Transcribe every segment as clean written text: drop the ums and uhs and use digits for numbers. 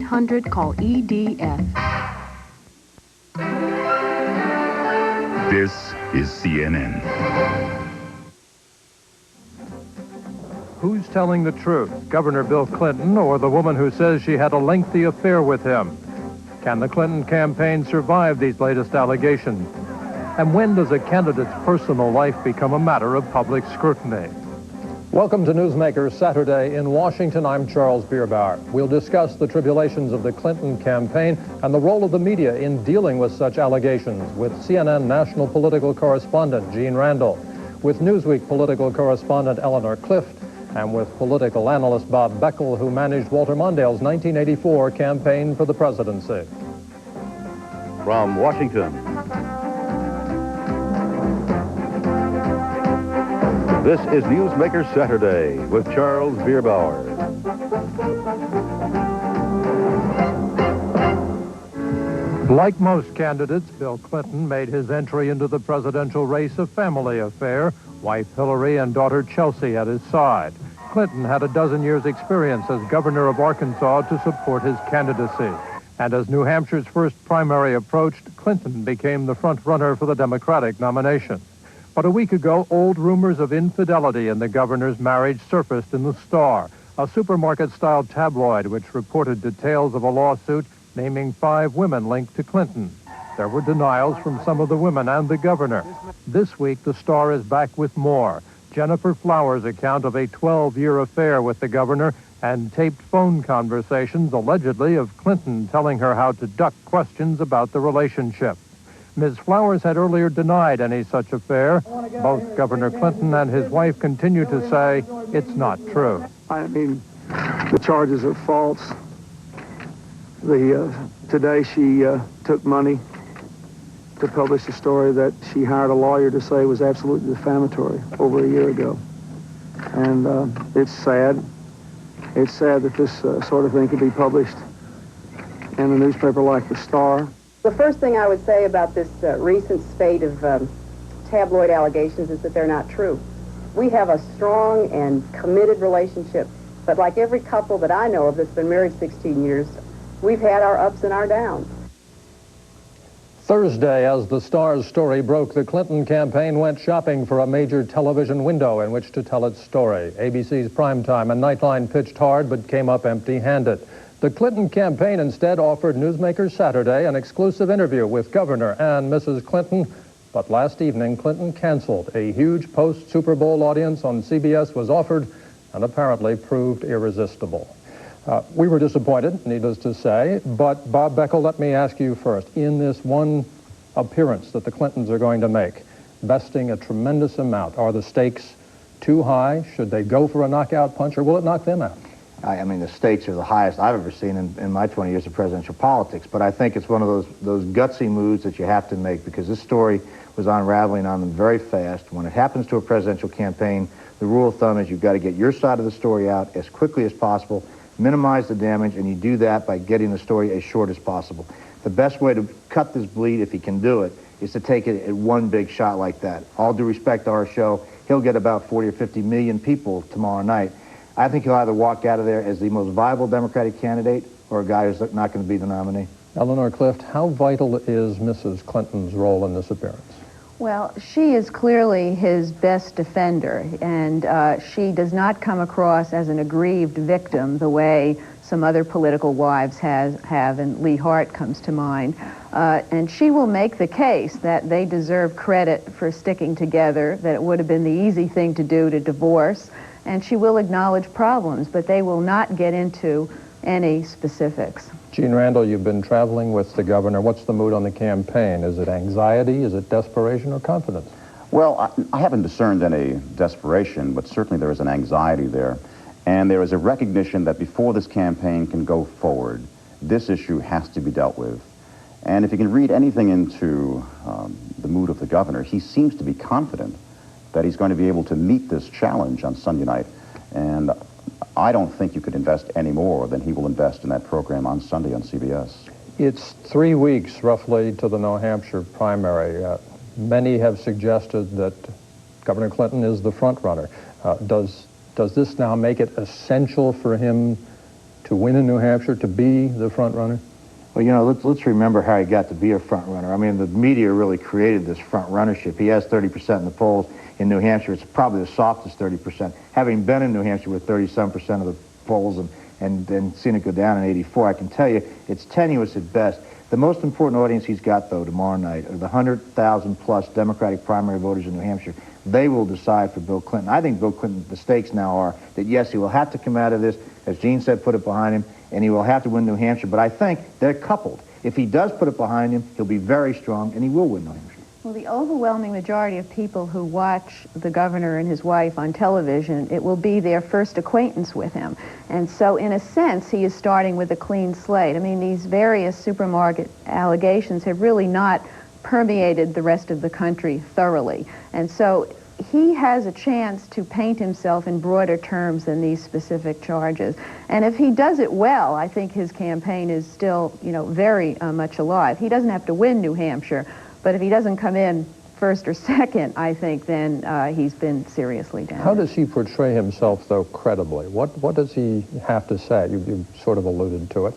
1-800-CALL-EDF. This is CNN. Who's telling the truth, Governor Bill Clinton or the woman who says she had a lengthy affair with him? Can the Clinton campaign survive these latest allegations? And when does a candidate's personal life become a matter of public scrutiny? Welcome to Newsmaker Saturday in Washington. I'm Charles Bierbauer. We'll discuss the tribulations of the Clinton campaign and the role of the media in dealing with such allegations with CNN national political correspondent Gene Randall, with Newsweek political correspondent Eleanor Clift, and with political analyst Bob Beckel, who managed Walter Mondale's 1984 campaign for the presidency. From Washington, this is Newsmaker Saturday with Charles Bierbauer. Like most candidates, Bill Clinton made his entry into the presidential race a family affair. Wife Hillary and daughter Chelsea at his side. Clinton had a dozen years' experience as governor of Arkansas to support his candidacy. And as New Hampshire's first primary approached, Clinton became the front runner for the Democratic nomination. But a week ago, old rumors of infidelity in the governor's marriage surfaced in the Star, a supermarket-style tabloid which reported details of a lawsuit naming 5 women linked to Clinton. There were denials from some of the women and the governor. This week, the Star is back with more. Jennifer Flowers' account of a 12-year affair with the governor and taped phone conversations, allegedly, of Clinton telling her how to duck questions about the relationship. Ms. Flowers had earlier denied any such affair. Both Governor Clinton and his wife continue to say it's not true. I mean, the charges are false. Today she took money to publish a story that she hired a lawyer to say was absolutely defamatory over a year ago. And it's sad. It's sad that this sort of thing could be published in a newspaper like the Star. The first thing I would say about this recent spate of tabloid allegations is that they're not true. We have a strong and committed relationship, but like every couple that I know of that's been married 16 years, we've had our ups and our downs. Thursday, as the Star's story broke, the Clinton campaign went shopping for a major television window in which to tell its story. ABC's Primetime and Nightline pitched hard but came up empty-handed. The Clinton campaign instead offered Newsmaker Saturday an exclusive interview with Governor and Mrs. Clinton. But last evening, Clinton canceled. A huge post-Super Bowl audience on CBS was offered and apparently proved irresistible. We were disappointed, needless to say, but Bob Beckel, let me ask you first. In this one appearance that the Clintons are going to make, vesting a tremendous amount, are the stakes too high? Should they go for a knockout punch, or will it knock them out? I mean, the stakes are the highest I've ever seen in my 20 years of presidential politics, but I think it's one of those gutsy moves that you have to make, because this story was unraveling on them very fast. When it happens to a presidential campaign, the rule of thumb is you've got to get your side of the story out as quickly as possible, minimize the damage, and you do that by getting the story as short as possible. The best way to cut this bleed, if he can do it, is to take it at one big shot like that. All due respect to our show, he'll get about 40 or 50 million people tomorrow night. I think he'll either walk out of there as the most viable Democratic candidate or a guy who's not going to be the nominee. Eleanor Clift, how vital is Mrs. Clinton's role in this appearance? Well, she is clearly his best defender, and she does not come across as an aggrieved victim the way some other political wives have, and Lee Hart comes to mind. And she will make the case that they deserve credit for sticking together, that it would have been the easy thing to do to divorce, and she will acknowledge problems, but they will not get into any specifics. Gene Randall, you've been traveling with the governor. What's the mood on the campaign? Is it anxiety? Is it desperation or confidence? Well, I haven't discerned any desperation, but certainly there is an anxiety there. And there is a recognition that before this campaign can go forward, this issue has to be dealt with. And if you can read anything into the mood of the governor, he seems to be confident that he's going to be able to meet this challenge on Sunday night. And I don't think you could invest any more than he will invest in that program on Sunday on CBS. It's 3 weeks, roughly, to the New Hampshire primary. Many have suggested that Governor Clinton is the front runner. Does this now make it essential for him to win in New Hampshire, to be the front runner? Well, you know, let's remember how he got to be a front runner. I mean, the media really created this front runnership. He has 30% in the polls in New Hampshire. It's probably the softest 30%. Having been in New Hampshire with 37% of the polls and seen it go down in '84, I can tell you it's tenuous at best. The most important audience he's got, though, tomorrow night are the 100,000-plus Democratic primary voters in New Hampshire. They will decide for Bill Clinton. I think Bill Clinton, the stakes now are that, yes, he will have to come out of this, as Gene said, put it behind him, and he will have to win New Hampshire. But I think they're coupled. If he does put it behind him, he'll be very strong, and he will win New Hampshire. Well, the overwhelming majority of people who watch the governor and his wife on television, it will be their first acquaintance with him. And so, in a sense, he is starting with a clean slate. I mean, these various supermarket allegations have really not permeated the rest of the country thoroughly. And so, he has a chance to paint himself in broader terms than these specific charges. And if he does it well, I think his campaign is still, you know, very much alive. He doesn't have to win New Hampshire, but if he doesn't come in first or second, I think then he's been seriously damaged. How does he portray himself, though, credibly? What does he have to say? You sort of alluded to it.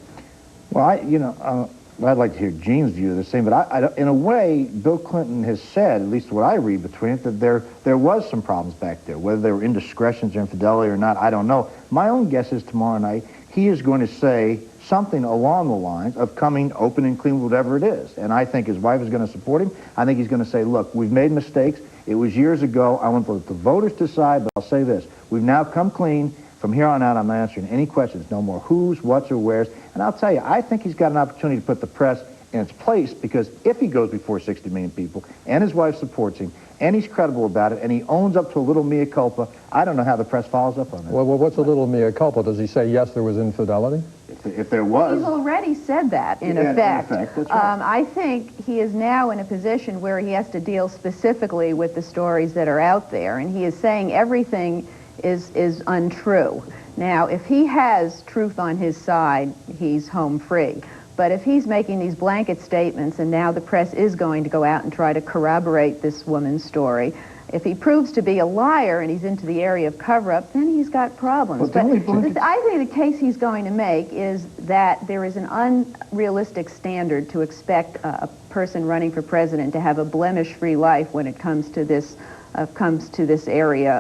Well, I'd like to hear Gene's view of this thing, but in a way, Bill Clinton has said, at least what I read between it, that there was some problems back there. Whether they were indiscretions or infidelity or not, I don't know. My own guess is tomorrow night he is going to say something along the lines of coming open and clean, whatever it is. And I think his wife is going to support him. I think he's going to say, look, we've made mistakes. It was years ago. I want to let the voters decide, but I'll say this. We've now come clean. From here on out, I'm not answering any questions. No more who's, what's, or where's. And I'll tell you, I think he's got an opportunity to put the press in its place, because if he goes before 60 million people and his wife supports him and he's credible about it and he owns up to a little mea culpa, I don't know how the press follows up on that. Well, what's a little mea culpa? Does he say, yes, there was infidelity? If there was... He's already said that, in effect. That's right. I think he is now in a position where he has to deal specifically with the stories that are out there, and he is saying everything is untrue. Now, if he has truth on his side, he's home free. But if he's making these blanket statements, and now the press is going to go out and try to corroborate this woman's story, if he proves to be a liar and he's into the area of cover-up, then he's got problems. But I think the case he's going to make is that there is an unrealistic standard to expect a person running for president to have a blemish-free life when it comes to this area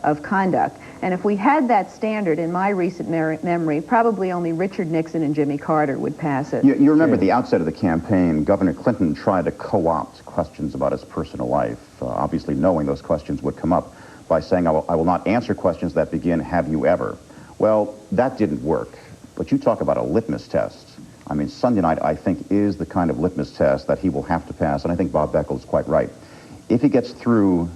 of conduct. And if we had that standard, in my recent memory, probably only Richard Nixon and Jimmy Carter would pass it. You remember at the outset of the campaign, Governor Clinton tried to co-opt questions about his personal life, obviously knowing those questions would come up, by saying, I will not answer questions that begin, have you ever? Well, that didn't work. But you talk about a litmus test. I mean, Sunday night, I think, is the kind of litmus test that he will have to pass, and I think Bob Beckel is quite right. If he gets through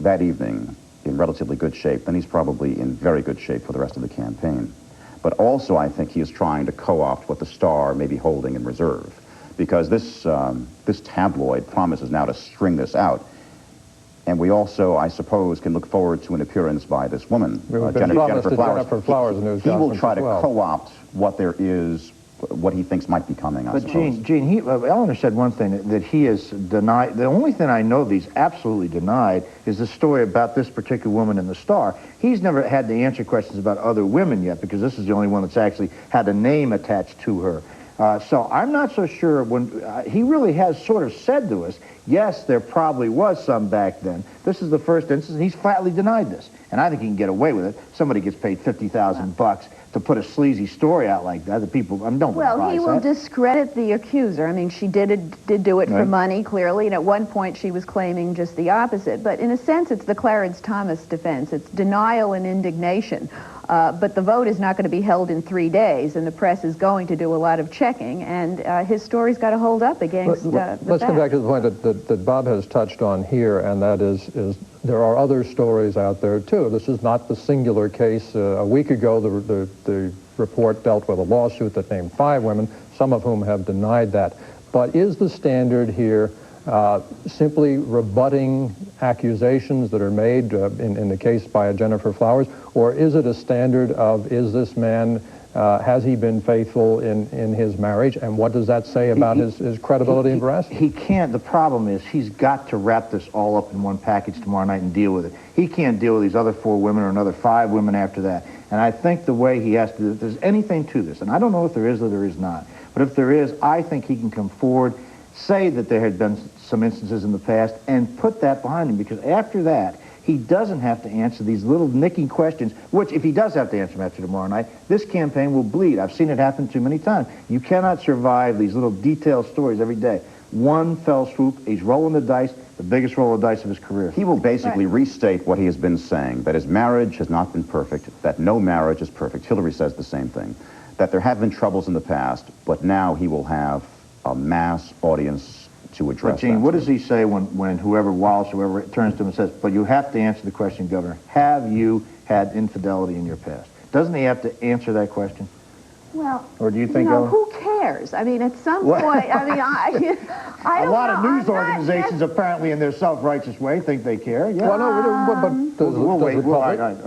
that evening in relatively good shape, then he's probably in very good shape for the rest of the campaign. But also, I think he is trying to co-opt what the Star may be holding in reserve, because this tabloid promises now to string this out. And we also, I suppose, can look forward to an appearance by this woman, Jennifer Flowers. He will try to co-opt what there is, what he thinks might be coming, I suppose. But Gene, Eleanor said one thing that he has denied. The only thing I know that he's absolutely denied is the story about this particular woman in the Star. He's never had to answer questions about other women yet, because this is the only one that's actually had a name attached to her. So I'm not so sure when he really has sort of said to us, yes, there probably was some back then. This is the first instance. He's flatly denied this. And I think he can get away with it. Somebody gets paid $50,000 to put a sleazy story out like that. The people don't. Well, he will discredit the accuser. I mean, she did do it for money, clearly, and at one point she was claiming just the opposite. But in a sense, it's the Clarence Thomas defense. It's denial and indignation. But the vote is not going to be held in 3 days, and the press is going to do a lot of checking, and his story's got to hold up against the Let's come back to the point that Bob has touched on here, and that is there are other stories out there, too. This is not the singular case. A week ago, the report dealt with a lawsuit that named 5 women, some of whom have denied that. But is the standard here simply rebutting accusations that are made in the case by Jennifer Flowers, or is it a standard of, is this man Has he been faithful in his marriage, and what does that say about his credibility and veracity? He can't. The problem is he's got to wrap this all up in one package tomorrow night and deal with it. He can't deal with these other 4 women or another 5 women after that. And I think the way he has to, if there's anything to this, and I don't know if there is or there is not, but if there is, I think he can come forward, say that there had been some instances in the past, and put that behind him, because after that, he doesn't have to answer these little nicking questions, which, if he does have to answer them after tomorrow night, this campaign will bleed. I've seen it happen too many times. You cannot survive these little detailed stories every day. One fell swoop, he's rolling the dice, the biggest roll of dice of his career. He will basically restate what he has been saying, that his marriage has not been perfect, that no marriage is perfect. Hillary says the same thing, that there have been troubles in the past, but now he will have a mass audience to address. But Gene, what does he say when whoever, Wallace, whoever, turns to him and says, but you have to answer the question, Governor, have you had infidelity in your past? Doesn't he have to answer that question? Well, or do you think, who cares? I mean, at some point, I mean, I don't know. A lot of news organizations, apparently, in their self-righteous way, think they care. Yeah. Well, no, but we'll wait. Go ahead.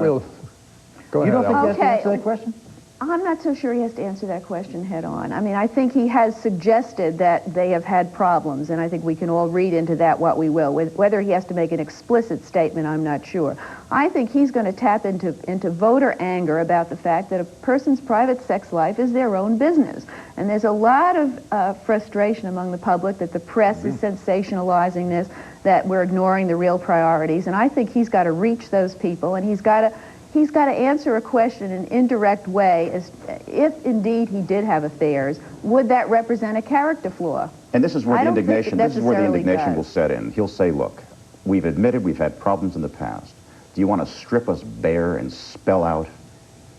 You don't think he has to answer that question? I'm not so sure he has to answer that question head on. I mean, I think he has suggested that they have had problems, and I think we can all read into that what we will. Whether he has to make an explicit statement, I'm not sure. I think he's going to tap into voter anger about the fact that a person's private sex life is their own business. And there's a lot of frustration among the public that the press is sensationalizing this, that we're ignoring the real priorities. And I think he's got to reach those people, and he's got to answer a question in an indirect way, as if indeed he did have affairs, would that represent a character flaw? And this is where the indignation, will set in. He'll say, look, we've admitted we've had problems in the past. Do you want to strip us bare and spell out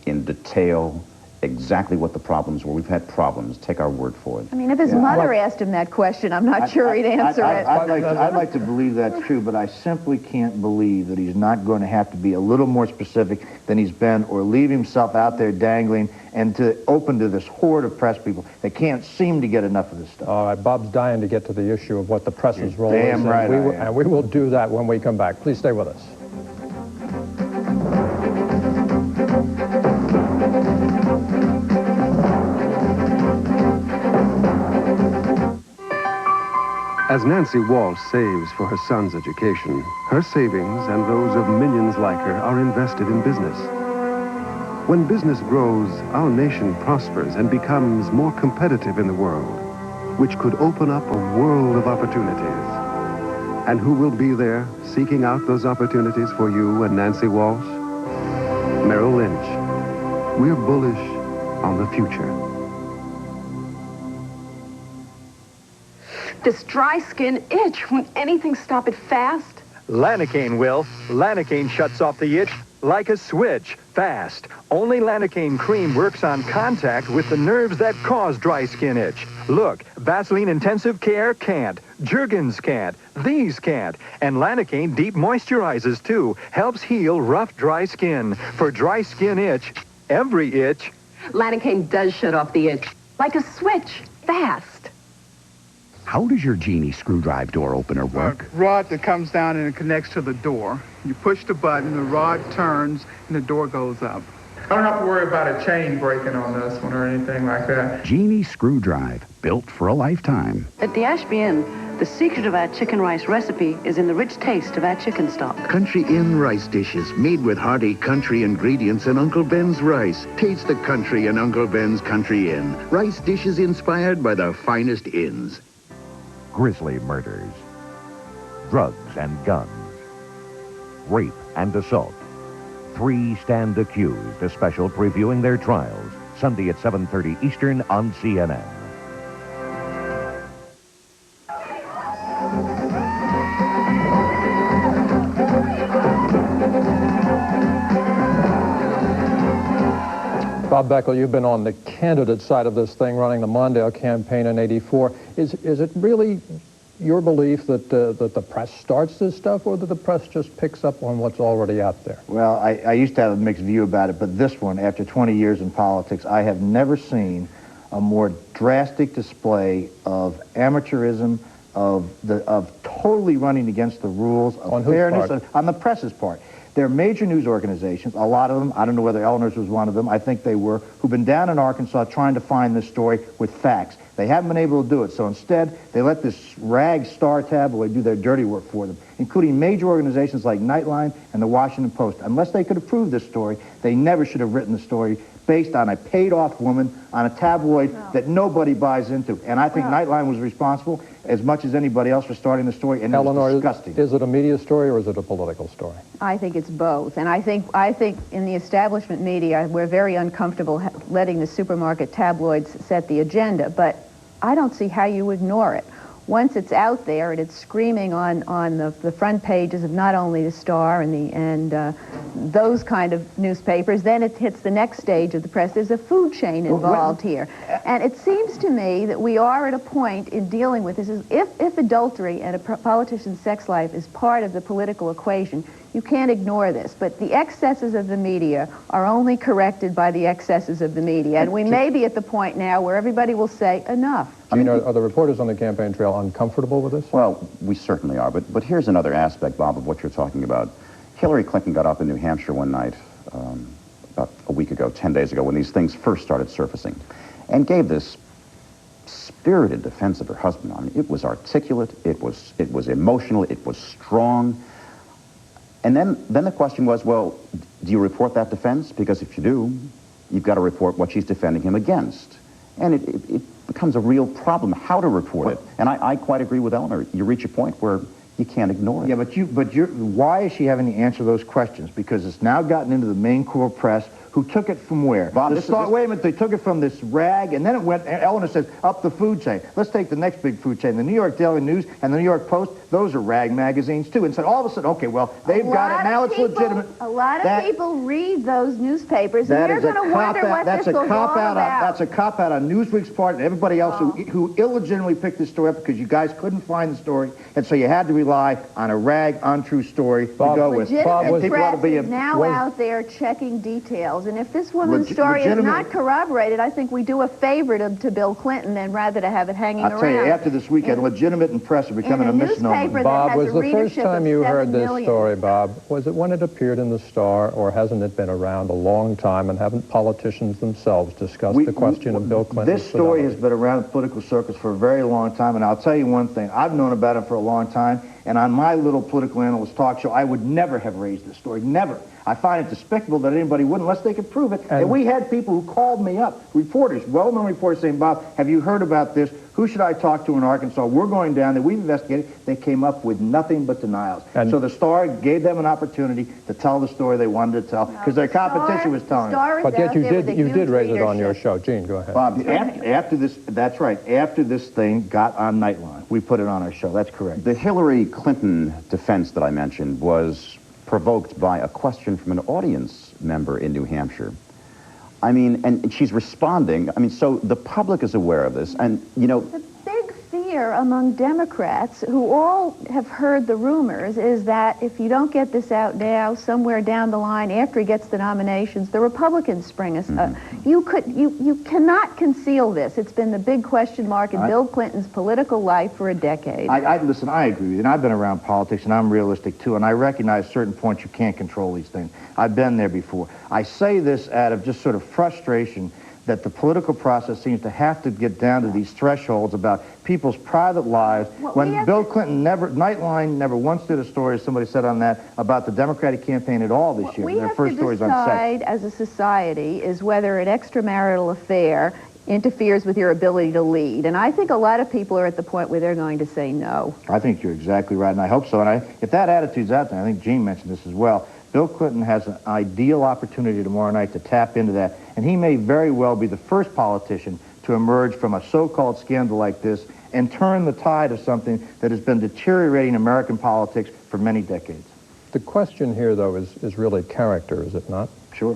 in detail exactly what the problems were? We've had problems. Take our word for it. I mean, if his mother asked him that question, I'm not sure he'd answer it. I'd like to believe that's true, but I simply can't believe that he's not going to have to be a little more specific than he's been, or leave himself out there dangling and to open to this horde of press people that can't seem to get enough of this stuff. All right, Bob's dying to get to the issue of what the press's role is. Damn right, and we will do that when we come back. Please stay with us. As Nancy Walsh saves for her son's education, her savings and those of millions like her are invested in business. When business grows, our nation prospers and becomes more competitive in the world, which could open up a world of opportunities. And who will be there seeking out those opportunities for you and Nancy Walsh? Merrill Lynch. We're bullish on the future. This dry skin itch, won't anything stop it fast? Lanacane will. Lanacane shuts off the itch like a switch, fast. Only Lanacane cream works on contact with the nerves that cause dry skin itch. Look, Vaseline Intensive Care can't. Jergens can't. These can't. And Lanacane Deep moisturizes too. Helps heal rough, dry skin. For dry skin itch, every itch. Lanacane does shut off the itch like a switch, fast. How does your Genie screwdriver door opener work? A rod that comes down and it connects to the door. You push the button, the rod turns, and the door goes up. I don't have to worry about a chain breaking on this one or anything like that. Genie screwdriver, built for a lifetime. At the Ashby Inn, the secret of our chicken rice recipe is in the rich taste of our chicken stock. Country Inn rice dishes made with hearty country ingredients and Uncle Ben's rice. Taste the country in Uncle Ben's Country Inn. Rice dishes inspired by the finest inns. Grisly murders, drugs and guns, rape and assault. 3 stand accused, a special previewing their trials, Sunday at 7:30 Eastern on CNN. Bob Beckel, you've been on the candidate side of this thing, running the Mondale campaign in '84. Is it really your belief that the press starts this stuff, or that the press just picks up on what's already out there? Well, I used to have a mixed view about it, but this one, after 20 years in politics, I have never seen a more drastic display of amateurism, of totally running against the rules, of fairness, on the press's part. There are major news organizations, a lot of them, I don't know whether Eleanor's was one of them, I think they were, who've been down in Arkansas trying to find this story with facts. They haven't been able to do it, so instead, they let this rag star tabloid do their dirty work for them, including major organizations like Nightline and the Washington Post. Unless they could have proved this story, they never should have written the story based on a paid-off woman on a tabloid that nobody buys into. And I think Nightline was responsible as much as anybody else for starting the story, and Eleanor, it was disgusting. Is it a media story or is it a political story? I think it's both. And I think in the establishment media, we're very uncomfortable letting the supermarket tabloids set the agenda, but I don't see how you ignore it. Once it's out there and it's screaming on the front pages of not only the Star and those kind of newspapers, then it hits the next stage of the press. There's a food chain involved here. And it seems to me that we are at a point in dealing with this. If adultery and a politician's sex life is part of the political equation, you can't ignore this. But the excesses of the media are only corrected by the excesses of the media. And we may be at the point now where everybody will say, enough. Gene, are the reporters on the campaign trail uncomfortable with this? Well, we certainly are. But here's another aspect, Bob, of what you're talking about. Hillary Clinton got up in New Hampshire one night, about a week ago, 10 days ago, when these things first started surfacing, and gave this spirited defense of her husband. I mean, it was articulate, it was emotional, it was strong. And then the question was, well, do you report that defense? Because if you do, you've got to report what she's defending him against. And it becomes a real problem how to report it. And I quite agree with Eleanor. You reach a point where you can't ignore it. Yeah, why is she having to answer those questions? Because it's now gotten into the main core press, who took it from where? Bob, wait a minute, they took it from this rag, and then it went, Eleanor says, up the food chain. Let's take the next big food chain. The New York Daily News and the New York Post, those are rag magazines too. And said, all of a sudden, okay, well, they've got it, now it's legitimate. A lot of people read those newspapers, and they're going to wonder what this was all about. That's a cop-out on Newsweek's part and everybody else who illegitimately picked this story up because you guys couldn't find the story, and so you had to rely on a rag, untrue story to go with. Legitimate press is now out there checking details, and if this woman's story is not corroborated, I think we do a favor to Bill Clinton than rather to have it hanging around. I'll tell you, after this weekend, legitimate and press are becoming a misnomer. Bob, was the first time you heard this story, Bob, was it when it appeared in the Star, or hasn't it been around a long time, and haven't politicians themselves discussed the question of Bill Clinton's This story has been around the political circles for a very long time, and I'll tell you one thing. I've known about it for a long time, and on my little political analyst talk show, I would never have raised this story, never. I find it despicable that anybody would unless they could prove it. And we had people who called me up, reporters, well-known reporters, saying, Bob, have you heard about this? Who should I talk to in Arkansas? We're going down there. We've investigated. They came up with nothing but denials. So the Star gave them an opportunity to tell the story they wanted to tell because their competition was telling it. But yet you did raise it on your show. Gene, go ahead. Bob, after this, that's right, after this thing got on Nightline, we put it on our show. That's correct. The Hillary Clinton defense that I mentioned was provoked by a question from an audience member in New Hampshire. I mean, and she's responding. I mean, so the public is aware of this, and, you know... The big fear among Democrats, who all have heard the rumors, is that if you don't get this out now, somewhere down the line, after he gets the nominations, the Republicans spring us up. You cannot conceal this. It's been the big question mark in Bill Clinton's political life for a decade. Listen, I agree with you, and I've been around politics, and I'm realistic, too, and I recognize at certain points you can't control these things. I've been there before. I say this out of just sort of frustration that the political process seems to have to get down to these thresholds about people's private lives. When Bill Clinton Nightline never once did a story, as somebody said on that, about the Democratic campaign at all this year. Their first stories on sex. What we have to decide as a society is whether an extramarital affair interferes with your ability to lead. And I think a lot of people are at the point where they're going to say no. I think you're exactly right, and I hope so. And if that attitude's out there, I think Gene mentioned this as well, Bill Clinton has an ideal opportunity tomorrow night to tap into that, and he may very well be the first politician to emerge from a so-called scandal like this and turn the tide of something that has been deteriorating American politics for many decades. The question here, though, is really character, is it not? Sure.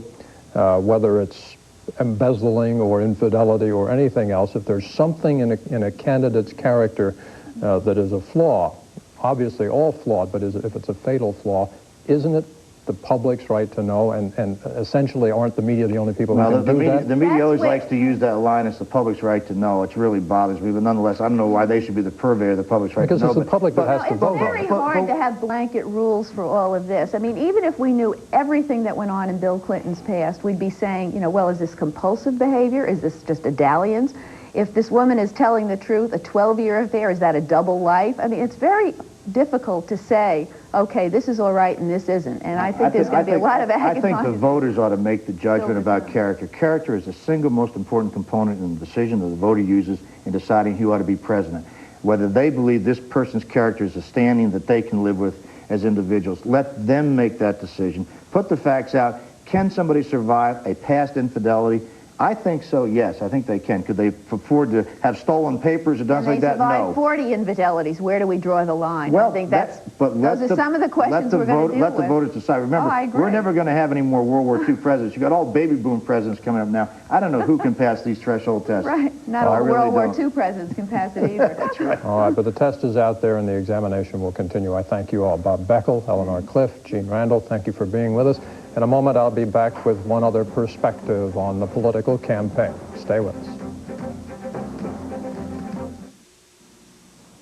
Whether it's embezzling or infidelity or anything else, if there's something in a candidate's character that is a flaw, obviously all flawed, but if it's a fatal flaw, isn't it the public's right to know, and essentially aren't the media the only people who can do that? The media always likes to use that line, it's the public's right to know, which really bothers me, but nonetheless, I don't know why they should be the purveyor of the public's right to know. Because it's the public that has to vote. It's very hard to have blanket rules for all of this. I mean, even if we knew everything that went on in Bill Clinton's past, we'd be saying, you know, well, is this compulsive behavior? Is this just a dalliance? If this woman is telling the truth, a 12-year affair, is that a double life? I mean, it's very difficult to say, okay, this is all right and this isn't. And I think there's going to be a lot of I think the voters ought to make the judgment about character. Character is the single most important component in the decision that the voter uses in deciding who ought to be president. Whether they believe this person's character is a standing that they can live with as individuals, let them make that decision. Put the facts out. Can somebody survive a past infidelity? I think so, yes. I think they can. Could they afford to have stolen papers or done like that? No. They survived 40 infidelities. Where do we draw the line? Well, I think those are some of the questions we're going to deal with. Let the voters decide. Remember, we're never going to have any more World War II presidents. You've got all baby boom presidents coming up now. I don't know who can pass these threshold tests. Right. Not all World War II presidents can pass it either. That's right. All right, but the test is out there and the examination will continue. I thank you all. Bob Beckel, Eleanor Clift, Gene Randall, thank you for being with us. In a moment, I'll be back with one other perspective on the political campaign. Stay with us.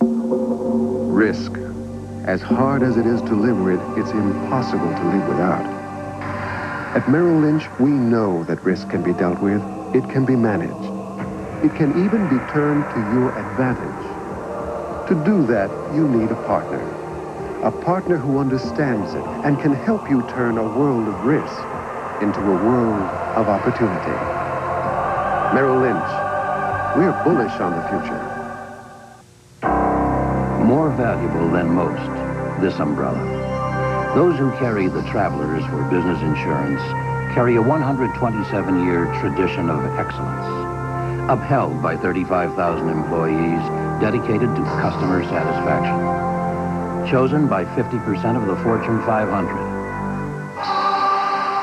Risk. As hard as it is to live with, it's impossible to live without. At Merrill Lynch, we know that risk can be dealt with. It can be managed. It can even be turned to your advantage. To do that, you need a partner. A partner who understands it and can help you turn a world of risk into a world of opportunity. Merrill Lynch, we're bullish on the future. More valuable than most, this umbrella. Those who carry the Travelers for business insurance carry a 127-year tradition of excellence, upheld by 35,000 employees dedicated to customer satisfaction. Chosen by 50% of the Fortune 500.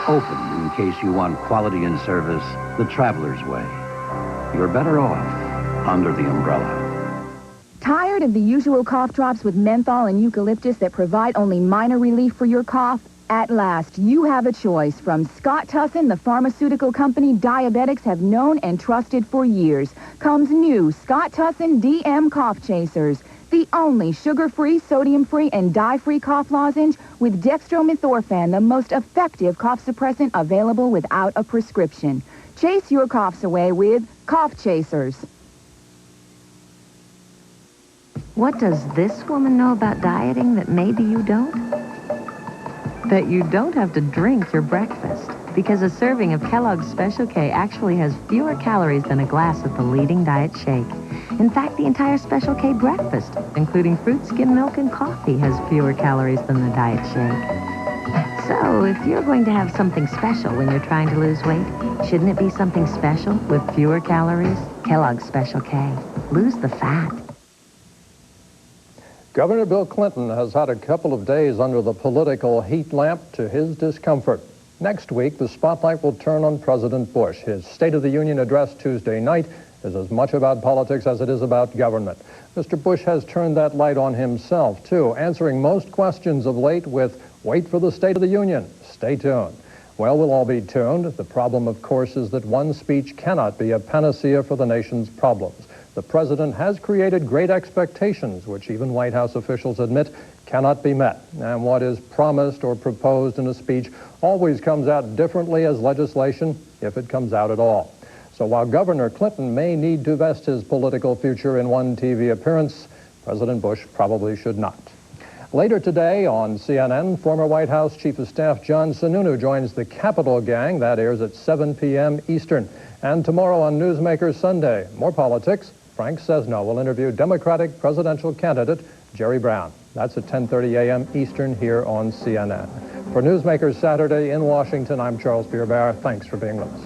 Open in case you want quality and service the Traveler's way. You're better off under the umbrella. Tired of the usual cough drops with menthol and eucalyptus that provide only minor relief for your cough? At last, you have a choice. From Scott Tussin, the pharmaceutical company diabetics have known and trusted for years, comes new Scott Tussin DM Cough Chasers. The only sugar-free, sodium-free, and dye-free cough lozenge with dextromethorphan, the most effective cough suppressant available without a prescription. Chase your coughs away with Cough Chasers. What does this woman know about dieting that maybe you don't? That you don't have to drink your breakfast, because a serving of Kellogg's Special K actually has fewer calories than a glass of the leading diet shake. In fact, the entire Special K breakfast, including fruit, skim milk, and coffee, has fewer calories than the diet shake. So, if you're going to have something special when you're trying to lose weight, shouldn't it be something special with fewer calories? Kellogg's Special K. Lose the fat. Governor Bill Clinton has had a couple of days under the political heat lamp to his discomfort. Next week, the spotlight will turn on President Bush. His State of the Union address Tuesday night is as much about politics as it is about government. Mr. Bush has turned that light on himself, too, answering most questions of late with, "Wait for the State of the Union. Stay tuned." Well, we'll all be tuned. The problem, of course, is that one speech cannot be a panacea for the nation's problems. The president has created great expectations, which even White House officials admit cannot be met. And what is promised or proposed in a speech always comes out differently as legislation, if it comes out at all. So while Governor Clinton may need to vest his political future in one TV appearance, President Bush probably should not. Later today on CNN, former White House Chief of Staff John Sununu joins the Capitol Gang. That airs at 7 p.m. Eastern. And tomorrow on Newsmaker Sunday, more politics. Frank Sesno will interview Democratic presidential candidate Jerry Brown. That's at 10:30 a.m. Eastern here on CNN. For Newsmaker Saturday in Washington, I'm Charles Bierbauer. Thanks for being with us.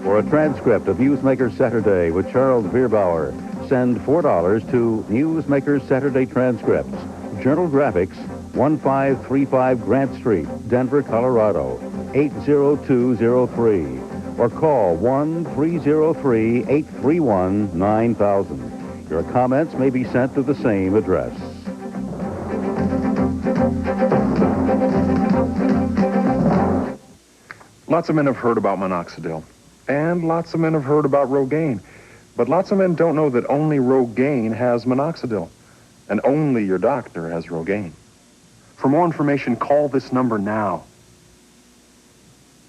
For a transcript of Newsmaker Saturday with Charles Bierbauer, send $4 to Newsmaker Saturday Transcripts, Journal Graphics, 1535 Grant Street, Denver, Colorado, 80203. Or call 1-303-831-9000. Your comments may be sent to the same address. Lots of men have heard about minoxidil, and lots of men have heard about Rogaine. But lots of men don't know that only Rogaine has minoxidil, and only your doctor has Rogaine. For more information, call this number now.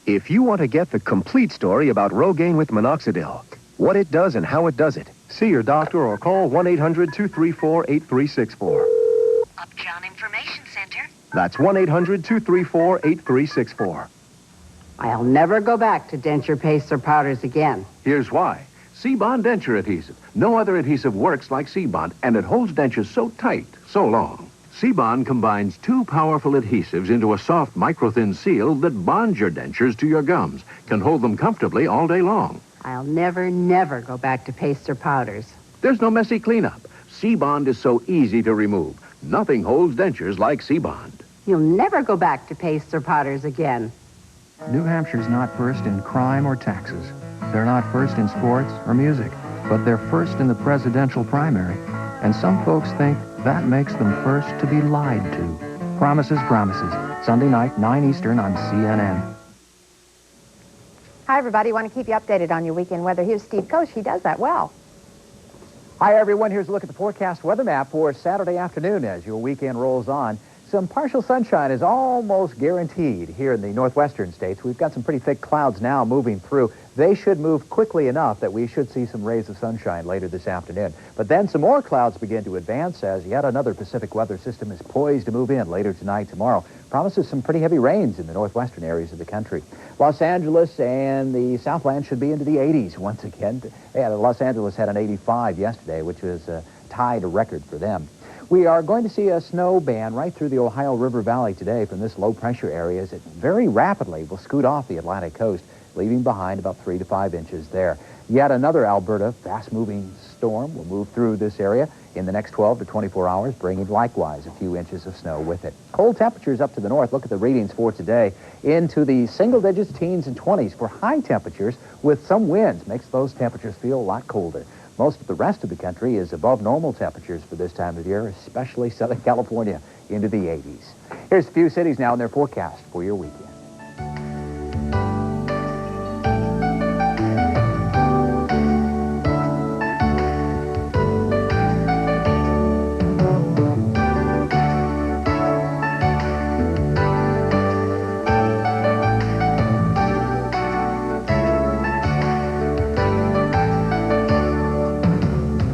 If you want to get the complete story about Rogaine with minoxidil, what it does and how it does it, see your doctor or call 1-800-234-8364. Upjohn Information Center. That's 1-800-234-8364. I'll never go back to denture pastes or powders again. Here's why. C-Bond denture adhesive. No other adhesive works like C-Bond, and it holds dentures so tight, so long. C-Bond combines two powerful adhesives into a soft, micro-thin seal that bonds your dentures to your gums, can hold them comfortably all day long. I'll never go back to pastes or powders. There's no messy cleanup. C-Bond is so easy to remove. Nothing holds dentures like C-Bond. You'll never go back to pastes or powders again. New Hampshire's not first in crime or taxes. They're not first in sports or music, but they're first in the presidential primary. And some folks think that makes them first to be lied to. Promises, Promises. Sunday night, 9 Eastern on CNN. Hi, everybody. Want to keep you updated on your weekend weather. Here's Steve Kosch. He does that well. Hi, everyone. Here's a look at the forecast weather map for Saturday afternoon as your weekend rolls on. Some partial sunshine is almost guaranteed here in the northwestern states. We've got some pretty thick clouds now moving through. They should move quickly enough that we should see some rays of sunshine later this afternoon. But then some more clouds begin to advance as yet another Pacific weather system is poised to move in later tonight, tomorrow. Promises some pretty heavy rains in the northwestern areas of the country. Los Angeles and the Southland should be into the 80s once again. Los Angeles had an 85 yesterday, which was tied a record for them. We are going to see a snow band right through the Ohio River Valley today from this low-pressure area as it very rapidly will scoot off the Atlantic coast, leaving behind about 3 to 5 inches there. Yet another Alberta fast-moving storm will move through this area in the next 12 to 24 hours, bringing likewise a few inches of snow with it. Cold temperatures up to the north. Look at the readings for today. Into the single digits, teens, and 20s for high temperatures with some winds. Makes those temperatures feel a lot colder. Most of the rest of the country is above normal temperatures for this time of year, especially Southern California into the 80s. Here's a few cities now in their forecast for your weekend.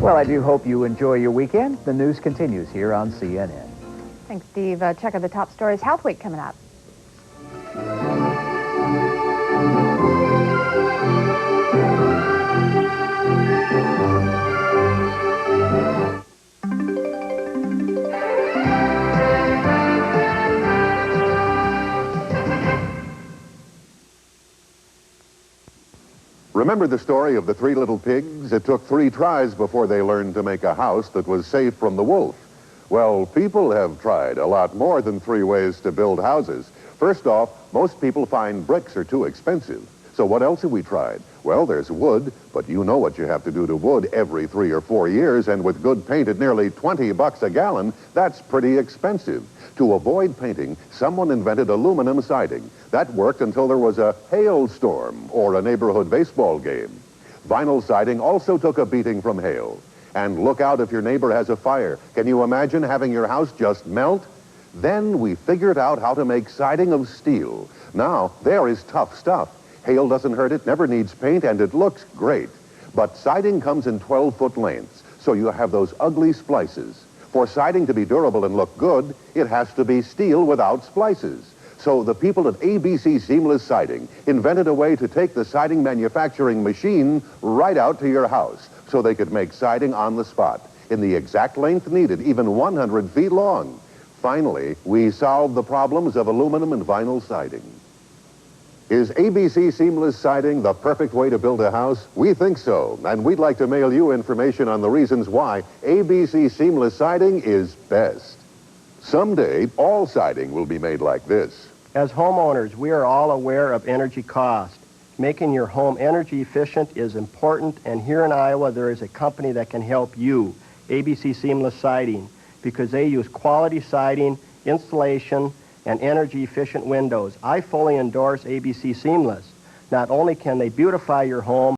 Well, I do hope you enjoy your weekend. The news continues here on CNN. Thanks, Steve. Check out the top stories. Health Week coming up. Remember the story of the 3 little pigs? It took 3 tries before they learned to make a house that was safe from the wolf. Well, people have tried a lot more than 3 ways to build houses. First off, most people find bricks are too expensive. So what else have we tried? Well, there's wood, but you know what you have to do to wood every 3 or 4 years, and with good paint at nearly $20 a gallon, that's pretty expensive. To avoid painting, someone invented aluminum siding. That worked until there was a hailstorm or a neighborhood baseball game. Vinyl siding also took a beating from hail. And look out if your neighbor has a fire. Can you imagine having your house just melt? Then we figured out how to make siding of steel. Now, there is tough stuff. Hail doesn't hurt it, never needs paint, and it looks great. But siding comes in 12-foot lengths, so you have those ugly splices. For siding to be durable and look good, it has to be steel without splices. So the people at ABC Seamless Siding invented a way to take the siding manufacturing machine right out to your house so they could make siding on the spot in the exact length needed, even 100 feet long. Finally, we solved the problems of aluminum and vinyl siding. Is ABC Seamless Siding the perfect way to build a house? We think so, and we'd like to mail you information on the reasons why ABC Seamless Siding is best. Someday, all siding will be made like this. As homeowners, we are all aware of energy cost. Making your home energy efficient is important, and here in Iowa there is a company that can help you, ABC Seamless Siding, because they use quality siding, installation, and energy-efficient windows. I fully endorse ABC Seamless. Not only can they beautify your home,